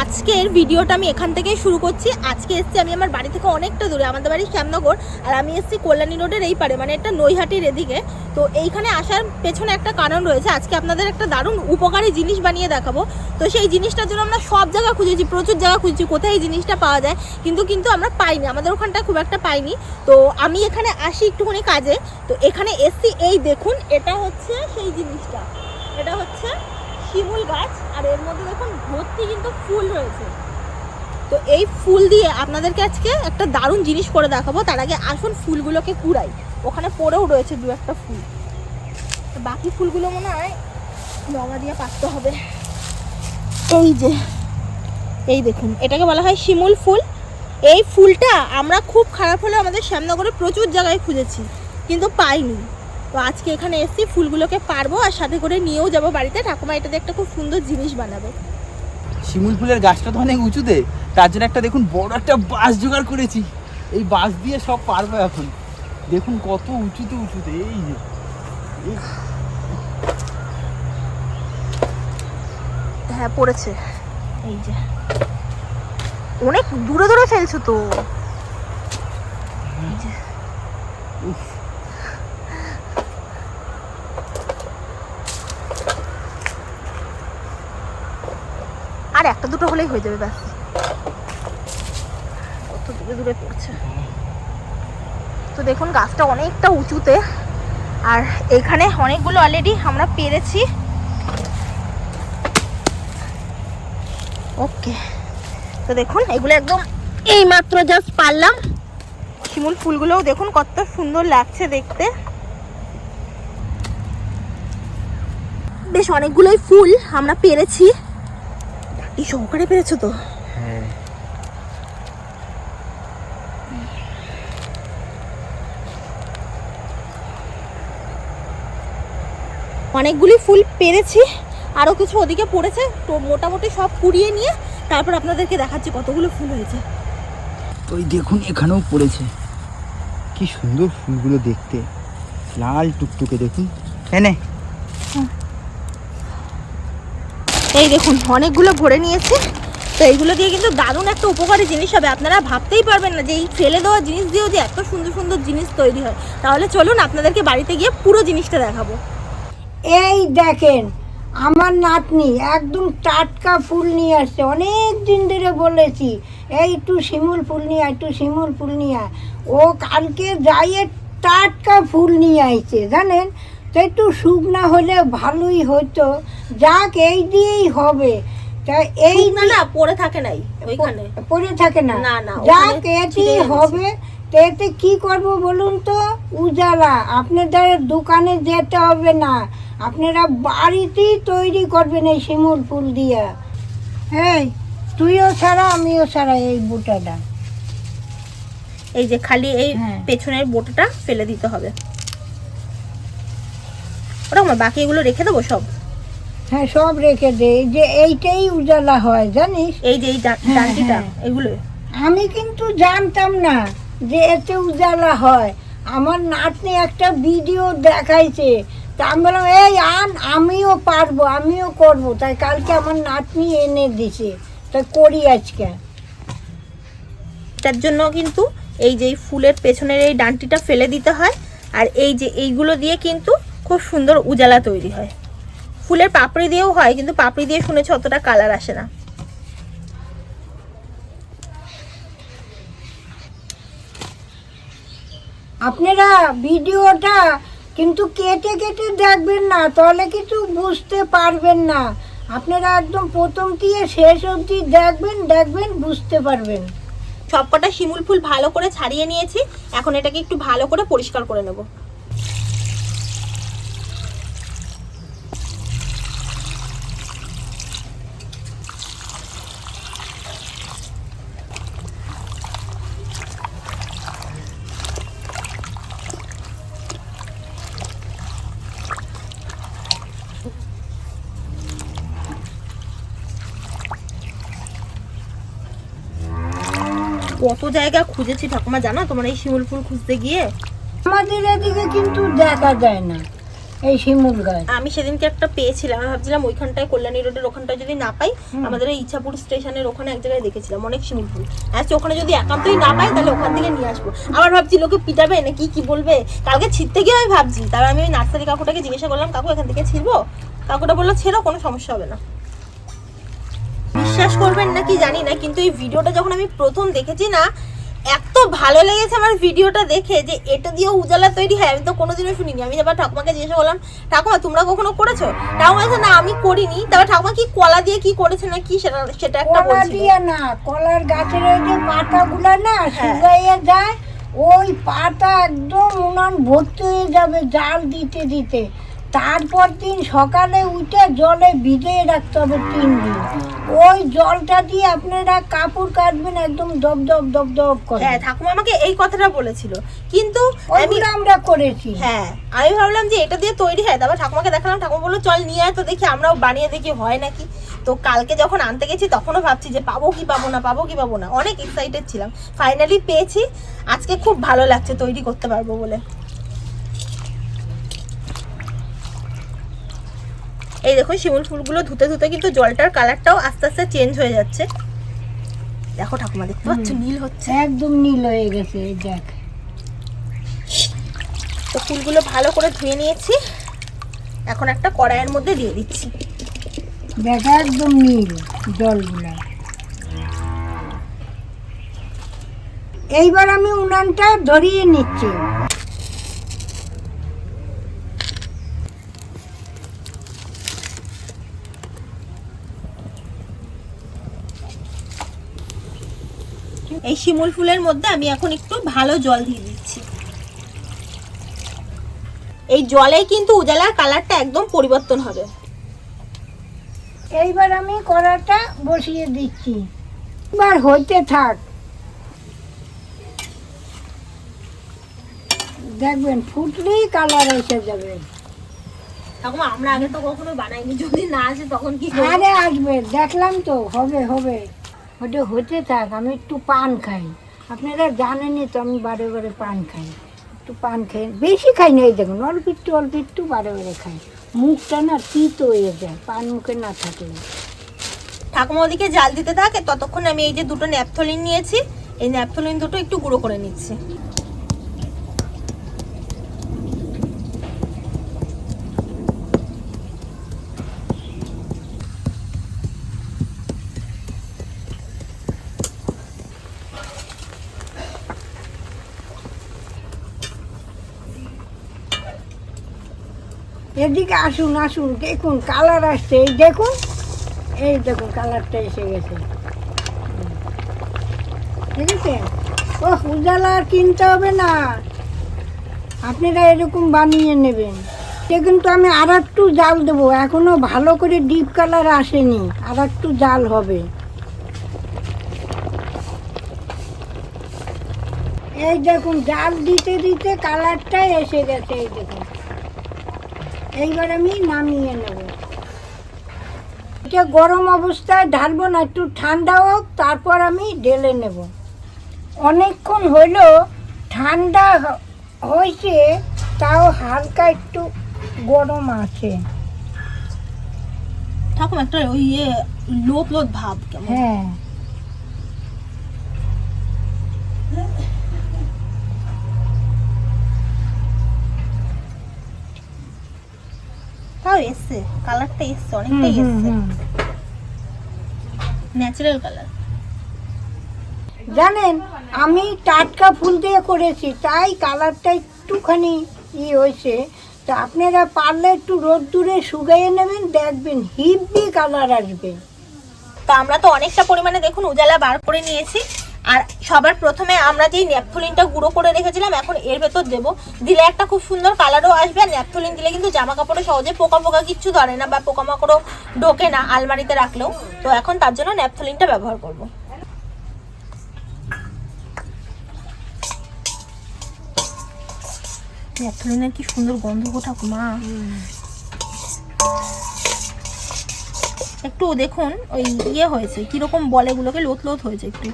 আজকের ভিডিওটা আমি এখান থেকেই শুরু করছি। আজকে এসেছি আমি আমার বাড়ি থেকে অনেকটা দূরে, আমাদের বাড়ি শ্যামনগর, আর আমি এসেছি কল্যাণী রোডের এই পারে, মানে এটা নৈহাটির এদিকে। তো এইখানে আসার পেছনে একটা কারণ রয়েছে, আজকে আপনাদের একটা দারুণ উপকারী জিনিস বানিয়ে দেখাবো। তো সেই জিনিসটার জন্য আমরা সব জায়গা খুঁজেছি, প্রচুর জায়গা খুঁজেছি কোথায় এই জিনিসটা পাওয়া যায়, কিন্তু আমরা পাইনি, আমাদের ওখানটা খুব একটা পাইনি। তো আমি এখানে আসি একটুখানি কাজে, তো এখানে এসছি। এই দেখুন, এটা হচ্ছে সেই জিনিসটা, এটা হচ্ছে শিমুল গাছ, আর এর মধ্যে দেখুন ভর্তি কিন্তু ফুল রয়েছে। তো এই ফুল দিয়ে আপনাদেরকে আজকে একটা দারুণ জিনিস করে দেখাবো। তার আগে আসুন ফুলগুলোকে কুড়াই, ওখানে পড়েও রয়েছে দু একটা ফুল, বাকি ফুলগুলো মনে হয় জমা দিয়ে পাততে হবে। এই যে এই দেখুন, এটাকে বলা হয় শিমুল ফুল। এই ফুলটা আমরা খুব খারাপ হলে আমাদের শ্যামনগরে প্রচুর জায়গায় খুঁজেছি, কিন্তু পাইনি। তো আজকে এখানে এসেছি, ফুলগুলোকে পারবো আর সাথে করে নিয়েও যাবো বাড়িতে। ঠাকুমা এটাতে একটা খুব সুন্দর জিনিস বানাবে। শিমুল ফুলের গাছটা তো অনেক উঁচুতে, তার জন্য একটা দেখুন বড় একটা বাঁশ জোগাড় করেছি। এই বাঁশ দিয়ে সব পারবো এখন। দেখুন কত উঁচুতে উঁচুতে, এই যে হ্যাঁ পড়েছে, এই যে অনেক দূরে দূরে ফেলছো তো। আর একটা দুটো হলেই হয়ে যাবে, ব্যাস। কত দূরে দূরে পড়ছে। তো দেখুন গাছটা অনেকটা উঁচুতে, আর এখানে অনেকগুলো অলরেডি আমরা পেরেছি। ওকে, তো দেখুন এগুলো একদম এই মাত্র জাস্ট পারলাম। শিমুল ফুলগুলোও দেখুন কত সুন্দর লাগছে দেখতে। বেশ অনেকগুলোই ফুল আমরা পেরেছি, এই সহকারে পেরেছো তো? হ্যাঁ। অনেকগুলি ফুল পেরেছি, আরও কিছু ওদিকে পড়েছে। তো মোটামুটি সব কুড়িয়ে নিয়ে তারপর আপনাদেরকে দেখাচ্ছি কতগুলো ফুল হয়েছে। ওই দেখুন এখানেও পড়েছে, কি সুন্দর ফুলগুলো দেখতে, লাল টুকটুকে। দেখুন এনে এই দেখুন অনেকগুলো ভরে নিয়েছে। তো এইগুলো দিয়ে কিন্তু দারুণ একটা উপকারী জিনিস হবে। আপনারা ভাবতেই পারবেন না যে এই ফেলে দেওয়া জিনিস দিয়েও যে এত সুন্দর সুন্দর জিনিস তৈরি হয়। তাহলে চলুন আপনাদেরকে বাড়িতে গিয়ে পুরো জিনিসটা দেখাবো। এই দেখেন, আমার নাতনি একদম টাটকা ফুল নিয়ে আসছে। অনেক দিন ধরে বলেছি এই একটু শিমুল ফুল নিয়ে আয়, একটু শিমুল ফুল নিয়ে আয়। ও কালকে যাইয়ে টাটকা ফুল নিয়ে আইছে জানেন। তো একটু শুকনা হলে ভালোই হতো, যাক এই দিয়েই হবে। তা এই না না পড়ে থাকে নাই ওইখানে, পড়ে থাকে না, না না যাক এতেই হবে। তো এতে কি করব বলুন তো? উজালা, আপনাদের দোকানে যেতে হবে না, আপনারা বাড়িতেই তৈরি করবেন এই শিমুল ফুল দিয়া। এই তুইও ছাড়া আমিও ছাড়া এই বুটাটা। এই যে খালি এই হ্যাঁ। পেছনের বোটাটা ফেলে দিতে হবে। ওটা আমার বাকি এগুলো রেখে দেবো সব। হ্যাঁ সব রেখে দে, এই যে এইটাই উজালা হয় জানিস। এই যে এই ডান্ডিটা এগুলো আমি কিন্তু জানতাম না যে এতে উজালা হয়। আমার নাতনি একটা ভিডিও দেখাইছে, তা আমি বললাম এই আন, আমিও পারবো, আমিও করব। তাই কালকে আমার নাতনি এনে দিছে, তাই করি আজকে। তার জন্য কিন্তু এই যে ফুলের পেছনের এই ডান্ডিটা ফেলে দিতে হয়, আর এই যে এইগুলো দিয়ে কিন্তু খুব সুন্দর উজালা তৈরি হয়। ফুলের পাপড়ি দিয়েও হয়, কিন্তু পাপড়ি দিয়ে শুনেছি অতটা কালার আসে না। আপনারা ভিডিওটা কিন্তু কেটে কেটে দেখবেন না, তাহলে কিছু বুঝতে পারবেন না। আপনারা একদম প্রথম দিয়ে শেষ অবধি দেখবেন বুঝতে পারবেন। সবকটা শিমুল ফুল ভালো করে ছাড়িয়ে নিয়েছি, এখন এটাকে একটু ভালো করে পরিষ্কার করে নেব। কত জায়গা খুঁজেছি ঠাকুমা জানো তোমার এই শিমুল ফুল খুঁজতে গিয়ে। আমাদের এদিকে কিন্তু দেখা যায় না। এই শিমুল গাছ। আমি সেদিনকে একটা পেয়েছিলাম, আমি ভাবছিলাম ওইখানটায় কল্যাণী রোডের ওখানটায় যদি না পাই, আমাদের এই ইচ্ছাপুর স্টেশনের ওখানে এক জায়গায় দেখেছিলাম অনেক শিমুল ফুল। আচ্ছা ওখানে যদি একান্তই না পাই তাহলে ওখান থেকে নিয়ে আসবো। আবার ভাবছি লোকে পিটাবে নাকি কি বলবে, কালকে ছিঁড়তে গিয়ে আমি ভাবছি। তারপর আমি ওই নার্সারি কাকুটাকে জিজ্ঞাসা করলাম, কাকু এখান থেকে ছিঁড়বো? কাকুটা বললো ছেড়ো, কোনো সমস্যা হবে না। বিশ্বাস করবেন নাকি জানি না, কিন্তু এই ভিডিওটা যখন আমি প্রথম দেখেছি না, এত ভালো লেগেছে আমার ভিডিওটা দেখে যে এটা দিয়েও উজালা তৈরি হয়, আমি তো কোনোদিনও শুনিনি। আমি আবার ঠাকুমাকে জিজ্ঞাসা করলাম, ঠাকুমা তোমরা কখনো করেছো? ঠাকুমা বলছে না আমি করিনি। তারপর ঠাকুমা কি কলা দিয়ে কি করেছে না কি সেটা একটা কলা বলছিল। দিয়ে না, কলার গাছের ওই যে পাতাগুলো না শুকাইয়ে যায়, ওই পাতা একদম উনান ভর্তি হয়ে যাবে জাল দিতে দিতে। তারপর দিন সকালে উঠে জলে ভিজিয়ে রাখতে হবে 3 দিন। ওই জলটা দিয়ে আপনারা কাপড় কাটবেন, একদম দপ দপ দপ দপ করে। হ্যাঁ ঠাকুমা আমাকে এই কথাটা বলেছিল, কিন্তু ওইগুলো আমরা করেছি। হ্যাঁ আমি ভাবলাম যে এটা দিয়ে তৈরি হয়। তারপর ঠাকুমাকে দেখালাম, ঠাকুমা বললো চল নিয়ে আয় তো দেখি, আমরাও বানিয়ে দেখি হয় নাকি। তো কালকে যখন আনতে গেছি তখনও ভাবছি যে পাবো কি পাবো না, অনেক এক্সাইটেড ছিলাম। ফাইনালি পেয়েছি, আজকে খুব ভালো লাগছে তৈরি করতে পারবো বলে। এই দেখুন শিমুল ফুলগুলো ধুতে ধুতে কিন্তু জলটার কালারটাও আস্তে আস্তে চেঞ্জ হয়ে যাচ্ছে। দেখো ঠাকুমা, দেখতে পাচ্ছ নীল হচ্ছে, একদম নীল হয়ে গেছে। দেখ, তো ফুলগুলো ভালো করে ধুয়ে নিয়েছি, এখন একটা কড়াইয়ের মধ্যে দিয়ে দিচ্ছি। দেখ একদম নীল জলগুলা। এইবার আমি উনানটা ধরিয়ে নিচ্ছি। এই শিমুল ফুলের মধ্যে আমি এখন একটু ভালো জল দিয়ে দিচ্ছি। এই জলে কিন্তু উজালার কালারটা একদম পরিবর্তন হবে। এইবার আমি কড়াটা বসিয়ে দিচ্ছি, এবার হইতে থাক। দেখবেন ফুটলেই কালার এসে যাবে। ঠাকুমা আমরা আগে তো কখনো বানাইনি, যদি না আসে তখন কি করব? আরে আসবে, দেখলাম তো, হবে হবে। ওটা হতে থাক, আমি একটু পান খাই। আপনারা জানেনই তো আমি বারে বারে পান খাই। একটু পান খাই, বেশি খাই না, এই দেখুন অল্প একটু বারে বারে খাই। মুখটা না তিতো হয়ে যায় পান মুখে না থাকলে। ঠাকুমা ওদিকে জাল দিতে থাকে, ততক্ষণ আমি এই যে দুটো ন্যাপথলিন নিয়েছি, এই ন্যাপথলিন দুটো একটু গুঁড়ো করে নিচ্ছি। এদিকে আসুন আসুন, দেখুন কালার আসছে, এই দেখুন কালারটা এসে গেছে। ঠিক আছে, ও উজালা আর কিনতে হবে না, আপনারা এরকম বানিয়ে নেবেন। কিন্তু আমি আর একটু জাল দেবো, এখনো ভালো করে ডিপ কালার আসেনি, আর একটু জাল হবে। এই দেখুন জাল দিতে দিতে কালারটা এসে গেছে, এই দেখুন। এইবার আমি নামিয়ে নেব। এটা গরম অবস্থায় ঢালবো না, একটু ঠান্ডা হোক তারপর আমি ঢেলে নেব। অনেকক্ষণ হলো ঠান্ডা হয়েছে, তাও হালকা একটু গরম আছে। ঠাকুমা একটা ওই লোক ভাব কেমন। হ্যাঁ, তাও এসছে, কালারটা এসছে, অনেকটাই এসছে, ন্যাচারাল কালার। জানেন আমি টাটকা ফুল দিয়ে করেছি, তাই কালারটা একটুখানি হয়েছে। তা আপনারা পারলে একটু রোদ্দুরে শুকিয়ে নেবেন, দেখবেন হিব্বি কালার আসবে। তো আমরা তো অনেকটা পরিমাণে দেখুন উজালা বার করে নিয়েছি। আর সবার প্রথমে আমরা যেই ন্যাপথলিনটা গুঁড়ো করে রেখেছিলাম এখন এর ভেতর দেবো, দিলে একটা খুব সুন্দর কালারও আসবে। আর ন্যাপথলিন দিলে কিন্তু জামা কাপড়ে সহজে পোকা কিচ্ছু ধরে না, বা পোকামাকড়ও ঢোকে না আলমারিতে রাখলেও। তো এখন তার জন্য ন্যাপথলিনটা ব্যবহার করব। ন্যাপথলিনের কি সুন্দর গন্ধ গো ঠাকুমা। একটু দেখুন ওই হয়েছে কিরকম বলেগুলোকে লোত হয়েছে একটু।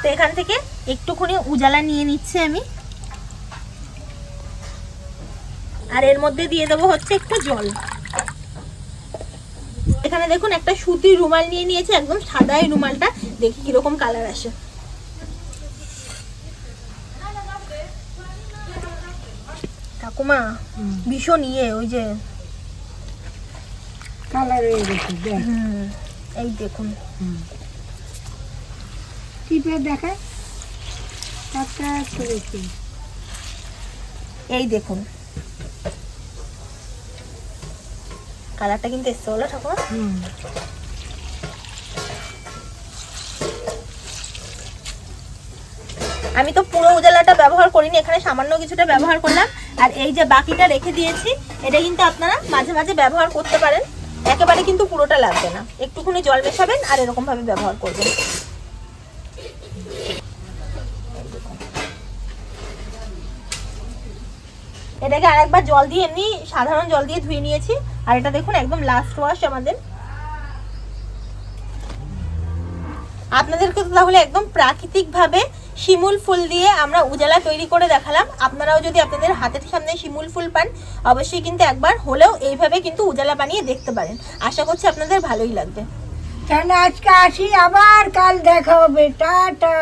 তো এখান থেকে একটুখানি উজালা নিয়ে নিচ্ছি আমি। আর এর মধ্যে দিয়ে দেবো হচ্ছে একটু জল। এখানে দেখুন একটা সুতির রুমাল নিয়ে নিয়েছি, একদম সাদা এই রুমালটা, দেখি কিরকম কালার আসে। ঠাকুমা ভীষণ ওই যে কালার হয়ে গেছে দেখ। এই দেখুন টিপে দেখে একটা করেছি। এই দেখুন কালারটা কিন্তু এসছে হলো ঠাকুমা। আমি তো পুরো উজালাটা ব্যবহার করিনি, এখানে সামান্য কিছুটা ব্যবহার করলাম। আর এই যে বাকিটা রেখে দিয়েছি, এটা কিন্তু আপনারা মাঝে মাঝে ব্যবহার করতে পারেন, একেবারে কিন্তু পুরোটা লাগবে না, একটুখানি জল মেশাবেন আর এরকম ভাবে ব্যবহার করবেন। এটাকে আরেকবার জল দিয়ে, এমনি সাধারণ জল দিয়ে ধুয়ে নিয়েছি। আর এটা দেখুন একদম লাস্ট ওয়াশ আমাদের। আপনাদেরকে তো তাহলে একদম প্রাকৃতিক ভাবে শিমুল ফুল দিয়ে আমরা উজালা তৈরি করে দেখালাম। আপনারাও যদি আপনাদের হাতের সামনে শিমুল ফুল পান, অবশ্যই কিন্তু একবার হলেও এইভাবে কিন্তু উজালা বানিয়ে দেখতে পারেন। আশা করছি আপনাদের ভালোই লাগবে। তাহলে আজকে আসি, আবার কাল দেখা হবে। টাটা।